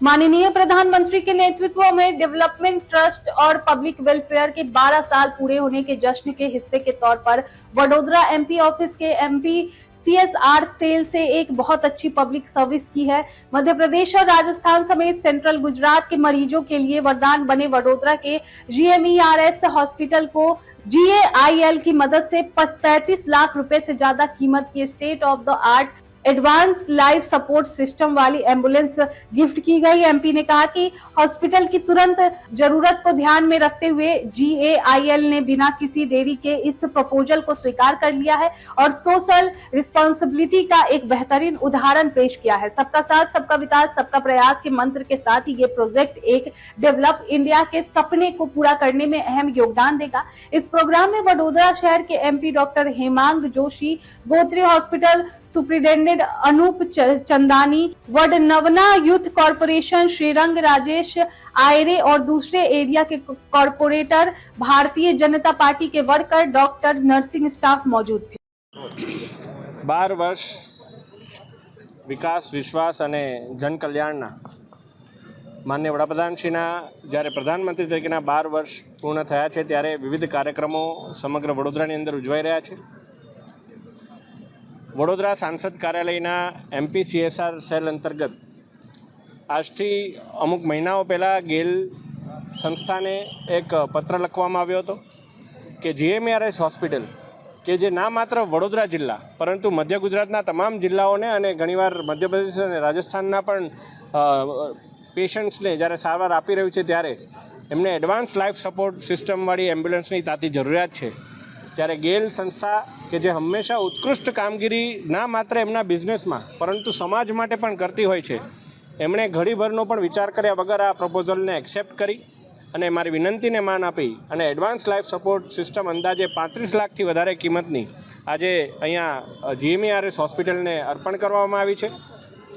माननीय प्रधानमंत्री के नेतृत्व में डेवलपमेंट ट्रस्ट और पब्लिक वेलफेयर के 12 साल पूरे होने के जश्न के हिस्से के तौर पर वडोदरा एमपी ऑफिस के एमपी सीएसआर सेल से एक बहुत अच्छी पब्लिक सर्विस की है। मध्य प्रदेश और राजस्थान समेत सेंट्रल गुजरात के मरीजों के लिए वरदान बने वडोदरा के GMERS हॉस्पिटल को GAIL की मदद से 35 लाख रुपए से ज्यादा कीमत की state of the art advanced life support system वाली एम्बुलेंस गिफ्ट की गई। एमपी ने कहा कि हॉस्पिटल की तुरंत जरूरत को ध्यान में रखते हुए GAIL ने बिना किसी देरी के इस प्रपोजल को स्वीकार कर लिया है और सोशल रिस्पॉन्सिबिलिटी का एक बेहतरीन उदाहरण पेश किया है। सबका साथ, सबका विकास, सबका प्रयास के मंत्र के साथ ही ये प्रोजेक्ट एक डेवलप इंडिया के सपने को पूरा करने में अहम योगदान देगा। इस प्रोग्राम में वडोदरा शहर के MP doctor Hemang Joshi, Gotri hospital superintendent Anup Chandani, वडनवना यूथ कॉर्पोरेशन श्रीरंग राजेश आयरे और दूसरे एरिया के कॉर्पोरेटर, भारतीय जनता पार्टी के वर्कर, डॉक्टर, नर्सिंग स्टाफ मौजूद थे। 12 वर्ष विकास, विश्वास અને જનકલ્યાણના માનનીય વડાપ્રધાનશ્રીના જ્યારે પ્રધાનમંત્રી તરીકેના 12 વર્ષ પૂર્ણ થયા છે ત્યારે વિવિધ કાર્યક્રમો સમગ્ર વડોદરાની અંદર ઉજવાઈ રહ્યા છે। વડોદરા સાંસદ કાર્યાલયના MP CSR સેલ અંતર્ગત આજથી અમુક મહિનાઓ પહેલાં ગેલ સંસ્થાને એક પત્ર લખવામાં આવ્યો હતો કે GMERS હોસ્પિટલ કે જે ના માત્ર વડોદરા જિલ્લા પરંતુ મધ્ય ગુજરાતના તમામ જિલ્લાઓને અને ઘણીવાર મધ્યપ્રદેશ અને રાજસ્થાનના પણ પેશન્ટ્સને જ્યારે સારવાર આપી રહ્યું છે ત્યારે એમને એડવાન્સ લાઈફ સપોર્ટ સિસ્ટમવાળી એમ્બ્યુલન્સની તાતી જરૂરિયાત છે। ત્યારે ગેલ સંસ્થા કે જે હંમેશા ઉત્કૃષ્ટ કામગીરી ના માત્ર એમના બિઝનેસમાં પરંતુ સમાજ માટે પણ કરતી હોય છે, એમણે ઘડીભરનો પણ વિચાર કર્યા વગર આ પ્રપોઝલને એક્સેપ્ટ કરી અને મારી વિનંતીને માન આપી અને એડવાન્સ લાઈફ સપોર્ટ સિસ્ટમ અંદાજે 35 લાખથી વધારે કિંમતની આજે અહીંયા GMERS હોસ્પિટલને અર્પણ કરવામાં આવી છે।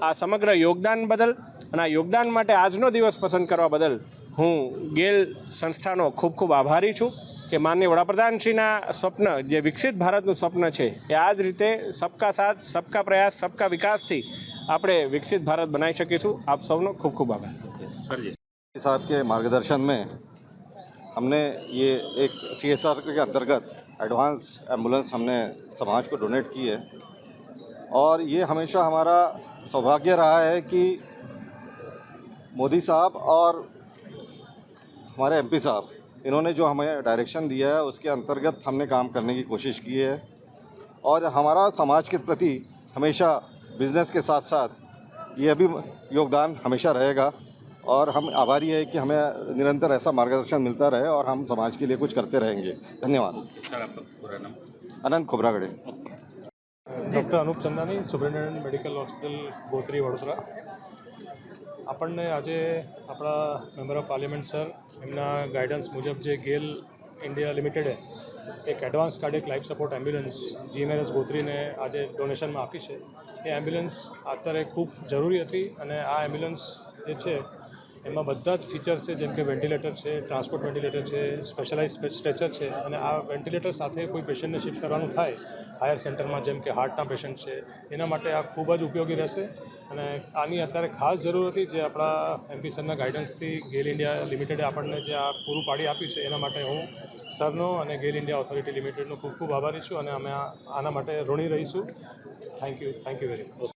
આ સમગ્ર યોગદાન બદલ અને આ યોગદાન માટે આજનો દિવસ પસંદ કરવા બદલ હું ગેલ સંસ્થાનો ખૂબ ખૂબ આભારી છું કે માનનીય વડાપ્રધાનશ્રીના સ્વપ્ન જે વિકસિત ભારતનું સ્વપ્ન છે એ આ જ રીતે સબકા સાથ, સબકા પ્રયાસ, સબકા વિકાસથી આપણે વિકસિત ભારત બનાવી શકીશું। આપ સૌનો ખૂબ ખૂબ આભાર। સર जी साहब के मार्गदर्शन में हमने ये एक CSR के अंतर्गत एडवांस एम्बुलेंस हमने समाज को डोनेट की है और ये हमेशा हमारा सौभाग्य रहा है कि मोदी साहब और हमारे MP साहब इन्होंने जो हमें डायरेक्शन दिया है उसके अंतर्गत हमने काम करने की कोशिश की है और हमारा समाज के प्रति हमेशा बिज़नेस के साथ साथ ये भी योगदान हमेशा रहेगा और हम आभारी है कि हमें निरंतर ऐसा मार्गदर्शन मिलता रहे और हम समाज के लिए कुछ करते रहेंगे। धन्यवाद। Anant Khobragade. Doctor Anup Chandani, superintendent medical hospital Gotri Vadodara. આપણને આજે આપણા મેમ્બર ઓફ પાર્લિમેન્ટ સર એમના ગાઈડન્સ મુજબ જે ગેલ ઇન્ડિયા લિમિટેડે એક advance cardiac life support ambulance GMERS ગોત્રીને આજે ડોનેશનમાં આપી છે। એ એમ્બ્યુલન્સ અત્યારે ખૂબ જરૂરી હતી અને આ એમ્બ્યુલન્સ જે છે એમાં બધા જ ફીચર્સ છે, જેમ કે વેન્ટિલેટર છે, ટ્રાન્સપોર્ટ વેન્ટિલેટર છે, સ્પેશિયલાઇઝ સ્ટ્રેચર છે અને આ વેન્ટિલેટર સાથે કોઈ પેશન્ટને શિફ્ટ કરવાનું થાય હાયર સેન્ટરમાં, જેમ કે હાર્ટના પેશન્ટ છે, એના માટે આ ખૂબ જ ઉપયોગી રહેશે અને આની અત્યારે ખાસ જરૂર હતી જે આપણા MP સરના ગાઈડન્સથી ગેલ ઇન્ડિયા લિમિટેડે આપણને જે આ પૂરું પાડી આપ્યું છે એના માટે હું સરનો અને ગેલ ઇન્ડિયા ઓથોરિટી લિમિટેડનો ખૂબ ખૂબ આભારી છું અને અમે આના માટે ઋણી રહીશું। Thank you very much.